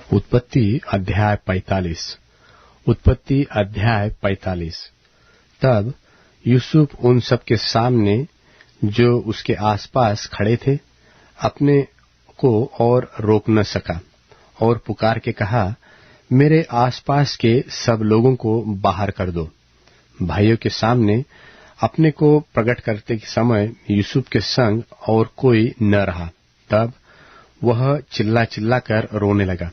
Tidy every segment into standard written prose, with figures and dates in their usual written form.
उत्पत्ति अध्याय 45। उत्पत्ति अध्याय 45। तब यूसुफ उन सब के सामने जो उसके आसपास खड़े थे अपने को और रोक न सका और पुकार के कहा, मेरे आसपास के सब लोगों को बाहर कर दो। भाइयों के सामने अपने को प्रकट करते के समय यूसुफ के संग और कोई न रहा। तब वह चिल्ला चिल्ला कर रोने लगा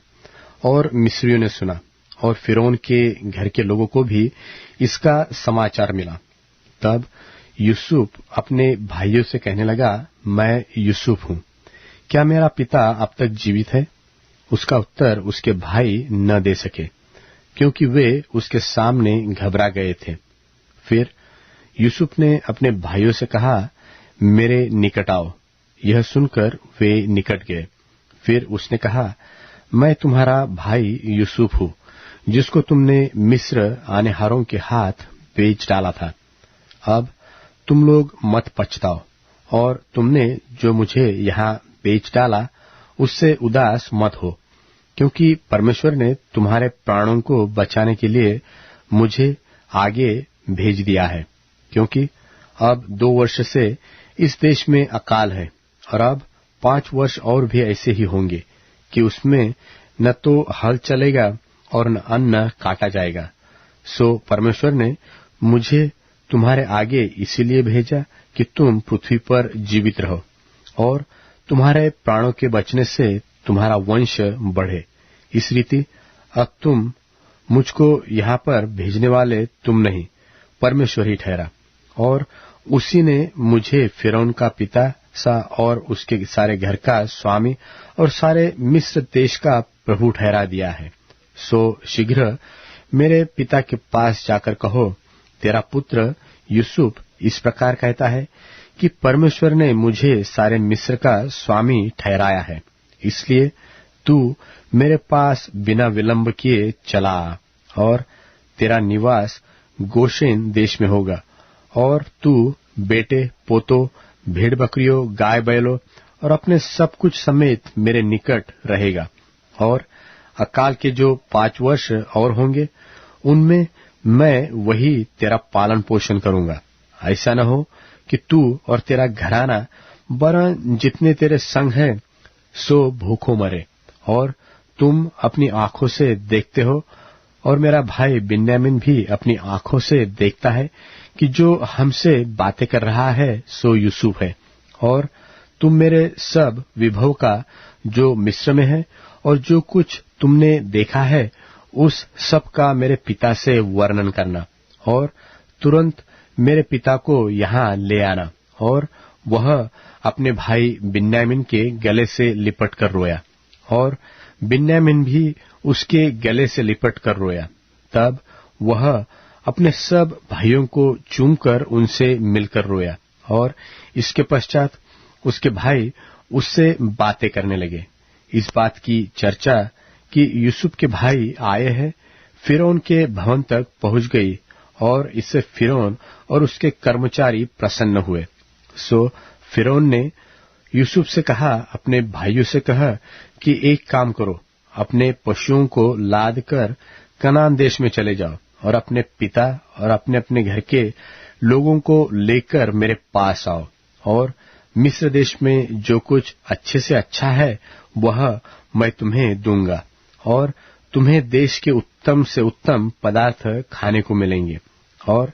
और मिस्रियों ने सुना और फिरौन के घर के लोगों को भी इसका समाचार मिला। तब यूसुफ अपने भाइयों से कहने लगा, मैं यूसुफ हूँ, क्या मेरा पिता अब तक जीवित है? उसका उत्तर उसके भाई न दे सके, क्योंकि वे उसके सामने घबरा गए थे। फिर यूसुफ ने अपने भाइयों से कहा, मेरे निकट आओ। यह सुनकर वे निकट गए। फिर उसने कहा, मैं तुम्हारा भाई यूसुफ हूँ, जिसको तुमने मिस्र आनेहारों के हाथ बेच डाला था। अब तुम लोग मत पछताओ और तुमने जो मुझे यहाँ बेच डाला उससे उदास मत हो, क्योंकि परमेश्वर ने तुम्हारे प्राणों को बचाने के लिए मुझे आगे भेज दिया है। क्योंकि अब 2 वर्ष से इस देश में अकाल है और अब 5 वर्ष और भी ऐसे ही होंगे कि उसमें न तो हल चलेगा और न अन्न काटा जाएगा। सो परमेश्वर ने मुझे तुम्हारे आगे इसीलिए भेजा कि तुम पृथ्वी पर जीवित रहो और तुम्हारे प्राणों के बचने से तुम्हारा वंश बढ़े। इस रीति अब तुम मुझको यहाँ पर भेजने वाले तुम नहीं, परमेश्वर ही ठहरा। और उसी ने मुझे फिरौन का पिता सा और उसके सारे घर का स्वामी और सारे मिस्र देश का प्रभु ठहरा दिया है। सो शीघ्र मेरे पिता के पास जाकर कहो, तेरा पुत्र यूसुफ इस प्रकार कहता है कि परमेश्वर ने मुझे सारे मिस्र का स्वामी ठहराया है, इसलिए तू मेरे पास बिना विलंब किए चला आ, और तेरा निवास गोशेन देश में होगा, और तू बेटे पोतों भेड़ बकरियों गाय बैलों और अपने सब कुछ समेत मेरे निकट रहेगा। और अकाल के जो 5 वर्ष और होंगे उनमें मैं वही तेरा पालन पोषण करूंगा। ऐसा न हो कि तू और तेरा घराना वरन जितने तेरे संग हैं सो भूखों मरे। और तुम अपनी आंखों से देखते हो और मेरा भाई बिन्यामीन भी अपनी आंखों से देखता है कि जो हमसे बातें कर रहा है सो यूसुफ है। और तुम मेरे सब विभव का जो मिस्र में है और जो कुछ तुमने देखा है उस सब का मेरे पिता से वर्णन करना और तुरंत मेरे पिता को यहाँ ले आना। और वह अपने भाई बिन्यामीन के गले से लिपट कर रोया और बिन्यामीन भी उसके गले से लिपट कर रोया। तब वह अपने सब भाइयों को चूमकर उनसे मिलकर रोया और इसके पश्चात उसके भाई उससे बातें करने लगे। इस बात की चर्चा कि यूसुफ के भाई आए हैं फिरौन के भवन तक पहुंच गई और इससे फिरौन और उसके कर्मचारी प्रसन्न हुए। सो फिरौन ने यूसुफ से कहा, अपने भाइयों से कहा कि एक काम करो, अपने पशुओं को लाद कर कनान देश में चले जाओ और अपने पिता और अपने अपने घर के लोगों को लेकर मेरे पास आओ, और मिस्र देश में जो कुछ अच्छे से अच्छा है वह मैं तुम्हें दूंगा और तुम्हें देश के उत्तम से उत्तम पदार्थ खाने को मिलेंगे। और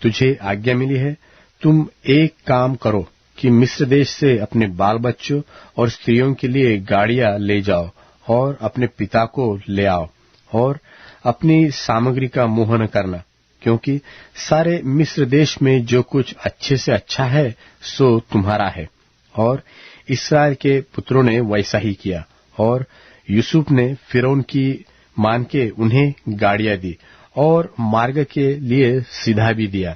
तुझे आज्ञा मिली है, तुम एक काम करो कि मिस्र देश से अपने बाल बच्चों और स्त्रियों के लिए गाड़ियां ले जाओ और अपने पिता को ले आओ और अपनी सामग्री का मोह न करना, क्योंकि सारे मिस्र देश में जो कुछ अच्छे से अच्छा है सो तुम्हारा है। और इस्राएल के पुत्रों ने वैसा ही किया और यूसुफ ने फिरौन की मान के उन्हें गाड़ियां दी और मार्ग के लिए सीधा भी दिया।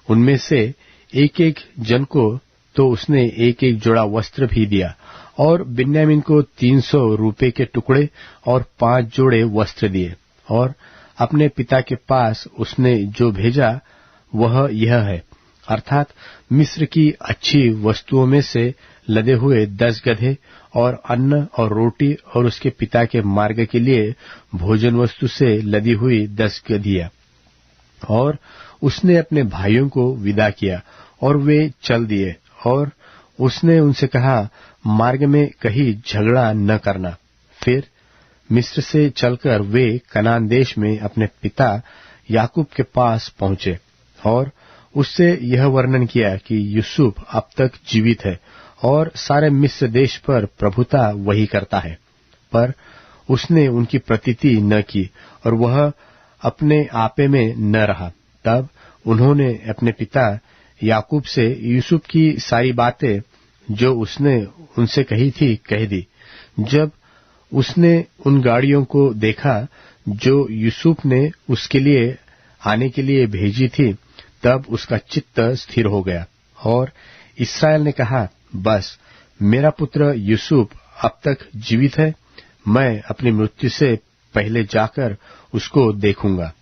उनमें से एक एक जन को तो उसने एक एक जोड़ा वस्त्र भी दिया और बिन्यामीन को 300 रुपए के टुकड़े और 5 जोड़े वस्त्र दिए। और अपने पिता के पास उसने जो भेजा वह यह है, अर्थात मिस्र की अच्छी वस्तुओं में से लदे हुए 10 गधे और अन्न और रोटी और उसके पिता के मार्ग के लिए भोजन वस्तु से लदी हुई 10 गधियां। और उसने अपने भाइयों को विदा किया और वे चल दिए। और उसने उनसे कहा, मार्ग में कहीं झगड़ा न करना। फिर मिस्र से चलकर वे कनान देश में अपने पिता याकूब के पास पहुंचे और उससे यह वर्णन किया कि यूसुफ अब तक जीवित है और सारे मिस्र देश पर प्रभुता वही करता है। पर उसने उनकी प्रतीति न की और वह अपने आपे में न रहा। तब उन्होंने अपने पिता याकूब से यूसुफ की सारी बातें जो उसने उनसे कही थी कह दी। जब उसने उन गाड़ियों को देखा जो यूसुफ ने उसके लिए आने के लिए भेजी थी, तब उसका चित्त स्थिर हो गया और इस्राएल ने कहा, बस मेरा पुत्र यूसुफ अब तक जीवित है, मैं अपनी मृत्यु से पहले जाकर उसको देखूंगा।